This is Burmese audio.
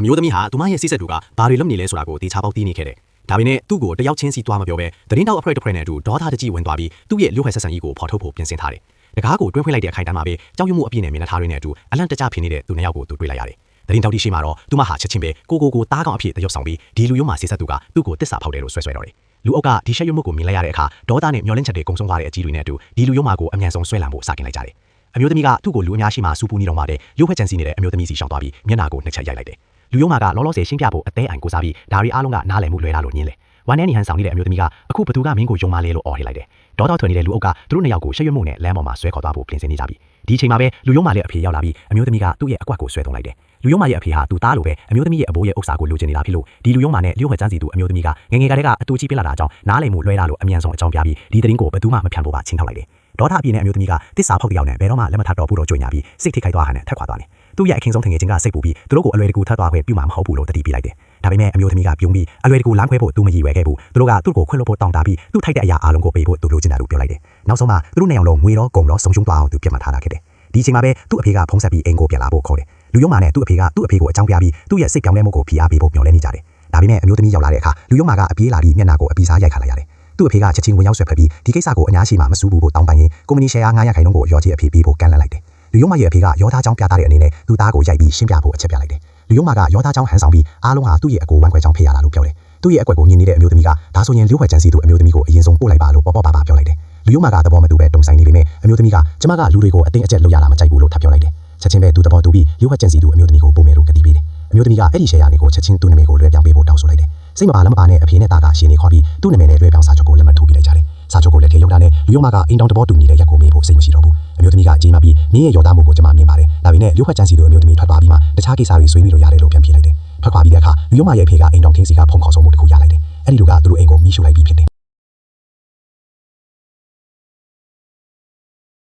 မျိုးသမီးဟာသူမရဲ့စိတ်ဆက်တူကဘာတွေလုပ်နေလဲဆိုတာကိုတေချာပေါက်သိနေခဲ့တယ်။ဒါပေမဲ့သူ့ကိုတယောက်ချင်းစီသွားမပြောဘဲသတင်းတောက်အဖွဲ့တစ်ဖွဲ့နဲ့အတူဒေါသတကြီးဝင်သွားပြီးသူ့ရဲ့လူ့ဖွဲ့ဆက်ဆံရေးကိုဖော်ထုတ်ဖို့ပြင်ဆင်ထားတယ်။တကားကိုတွင်းဖွင့်လိုက်တဲ့အခိုင်အတန်းမှာပဲကြောက်ရွံ့မှုအပြည့်နဲ့မျက်နှာထားတွေနဲ့အတူအလန့်တကျဖြစ်နေတဲ့သူနှစ်ယောက်ကိုသူတွေ့လိုက်ရတယ်။သတင်းတောက်တိရှိမှတော့သူမဟာချက်ချင်းပဲကိုတားကောင်အဖြစ်တရုပ်ဆောင်ပြီးဒီလူရုံးမှာဆေးဆက်သူကသူ့ကိုတစ္ဆာဖောက်တယ်လို့ဆွဲတော့တယ်။လူအုပ်ကဒီရှက်ရွံ့မှုကိုမြင်လိုက်ရတဲ့အခါဒေါသနဲ့မျောလင့်ချက်တွေကုံဆုံးသွားတဲ့အကြီးတွေနဲ့အတူဒီလူရုံးမှာကိုအမြန်ဆုံးဆွဲလံဖို့စတင်လိုက်ကြတယ်။အမျိုးသမီးကသူ့ကိုလူအများရှိမှစူပူနေတော့မှတဲ့လူ့ဖွဲ့ချန်စီနေတဲ့အမျိုးသမီးစီရှောင်သွားပြီးမျက်နှာကိုနှစ်ချက်ရိုက်လိုက်တယ်။လူရုံးမှာကလောလောဆယ်ရှင်းပြဖို့အသေးအိမ်ကိုစားပြီးဒါရီအားလုံးကနားလည်မှုလွဲလာလို့ညင်းလေ။ဝမ်းနဲ့နေဟန်ဆောင်နေတဲ့အမျိုးသမီးကအခုဘသူကမင်းကိုယုံမလဲလို့အော်ဟစ်လိုက်တယ်။ဒေါသထွက်နေတဲ့လူအုပ်ကသူတို့နှစ်ယောက်ကိုရှက်ရွံ့မှုနဲ့လမ်းပေါ်မှာဆွဲခေါ်သွားဖို့ပြင်ဆင်နေကြပြီ။ဒီအချိန်မှာပဲလူရုံးမှာလည်းအဖေရောက်လာပြီးအမျိုးသမီးကသူ့ရဲ့အကွက်ကိုဆွဲသွင်းလိုက်တယ်။လူရုံးမှာရဲ့အဖေဟာသူ့သားလိုပဲအမျိုးသမီးရဲ့အဘိုးရဲ့ဥစ္စာကိုလိုချင်နေတာဖြစ်လို့ဒီလူရုံးမှာနဲ့လျှို့ဝှက်ချမ်းစီသူအမျိုးသမီးကငငယ်ကတည်းကအတူကြီးပြလာတာကြောင့်နားလည်မှုလွဲလာလို့အမြန်ဆုံးအကြောင်းပြပြီးဒီသတင်းကိုဘသူမှမဖြန့်ဖို့ပါချင်းထောက်လိုက်တယ်။ဒေါသအပြည့်နဲ့အမျိုးသမီးကတစ္ဆာဖောက်တရားနဲ့ဘယ်တော့မှလက်မထတော့ဘူးတော့ကြွညာပြီးစိတ်ထိခိုက်သွားဟန်နဲ့ထက်ခွာသွားတယ်။သူ့ရဲ့အခင်းဆုံးထင်ငယ်ချင်းကစိတ်ပူပြီးသူတို့ကိုအလွယ်တကူထပ်သွားခွင့်ပြုမှာမဟုတ်ဘူးလို့တတိပေးလိုက်တယ်။ဒါပေမဲ့အမျိုးသမီးကပြုံးပြီးအလွယ်တကူလမ်းခွဲဖို့သူမရည်ရွယ်ခဲ့ဘူး။သူတို့ကသူ့ကိုခွင့်လွှတ်ဖို့တောင်းတပြီးသူ့ထိုက်တဲ့အရာအားလုံးကိုပေးဖို့သူလိုချင်တာလို့ပြောလိုက်တယ်။နောက်ဆုံးမှသူတို့နှစ်ယောက်လုံးငွေတော့ကုန်တော့ဆုံးရှုံးသွားအောင်သူပြတ်မှတ်ထားတာခဲ့တယ်။ဒီအချိန်မှာပဲသူ့အဖေကဖုံးဆက်ပြီးအိမ်ကိုပြန်လာဖို့ခေါ်တယ်။လူရုံးမှာနဲ့သူ့အဖေကိုအကြောင်းပြပြီးသူ့ရဲ့စိတ်ပြောင်းလဲမှုကိုဖိအားပေးဖို့မျှော်လင့်နေကြတယ်။ဒါပေမဲ့အမျိုးသမီးရောက်လာတဲ့အခါလူရုံးမှာကအပြေးလာပြီးမျက်နှာကိုအပီစားရိုက်ခါလိုက်ရတယ်။သူ့အဖေကချက်ချင်းဝင်ရောက်ဆွဲဖက်ပြီးဒီကိစ္စကိုအများရှိမှမစူးဘူးဖို့တောင်းပန်ရင်ကုမ္ပဏီရှယ်ယာ900ခိုင်နှုန်းကိုရောချေအဖေပေးဖို့ကန့်လန့်လိုက်တယ်။လူရုံးမှာရဲ့အဖေကရောသားချောင်းပြသတဲ့အနေနဲ့သူ့သားကိုရိုက်ပြီးရှင်းပြဖို့အချက်ပြလိုက်တယ်။လူရုံးမှာကရောသားချောင်းဟန်ဆောင်ပြီးအားလုံးဟာသူ့ရဲ့အကိုဝမ်းခွဲချောင်းဖေးရတာလို့ပြောတယ်။သူ့ရဲ့အကွက်ကိုမြင်နေတဲ့အမျိုးသမီးကဒါဆိုရင်လူ့ဖွဲ့ချန်စီသူအမျိုးသမီးကိုအရင်ဆုံးပို့လိုက်ပါလို့ပေါ့ပါပြောလိုက်တယ်။လူရုံးမှာကသဘောမတူပဲတုံဆိုင်နေပေမဲ့အမျိုးသမီးကကျမကလူတွေကိုအတင်းအကျပ်လုပ်ရတာမကြိုက်ဘူးလို့ထပ်ပြောလိုက်တယ်။ချက်ချင်းပဲသူသဘောတူပြီးလူ့ဖွဲ့ချန်စီသူအမျိုးသမီးကိုပို့မယ်လို့ကတိပေးတယ်။အမျိုးသမီးကအဲ့ဒီရှယ်ယာတွေကိုချက်ချင်းသူ့နာမည်ကိုလွှဲပြောင်းပေးဖို့တောင်းဆိုလိုက်တယ်။စိတ်မပါလက်မပါနဲ့အဖေနဲ့သားကရှင်နေခေါ်ပြီးသူ့နာမည်နဲ့လွှဲပြောင်းစာချုပ်ကိုလက်မှတ်ထိုးပေးလိုက်ကြတယ်။စာချုပ်ကိုလက်ထဲရုံတာနဲ့လူရုံးမှာကအိမ်တောင်တဘောတူနေတဲ့ရက်ကိုမေးဖို့စိတ်မရှိတော့ဘူး။အမျိုးသမီးကကြေးမပြီးနင်းရဲ့ရောသားမှုကိုကျွန်မမြင်ပါတယ်။ဒါပေမဲ့လူ့ဖွဲ့ချန်စီသူအမျိုးသမီးထွက်သွားပြီးမှတခြားကိစ္စတွေဆွေးနွေးလို့ရတယ်လို့ပြန်ပြေးလိုက်တယ်။ထွက်ခွာပြီးတဲ့အခါလူရုံးမှာရဲ့အဖေကအိမ်တောင်ထင်းစီကဖုံခေါ်ဆုံးမှုတစ်ခုရလိုက်တယ်။အဲ့ဒီလူကသူတို့အိမ်ကိုမီးရှို့လိုက်ပြီးဖြစ်တယ်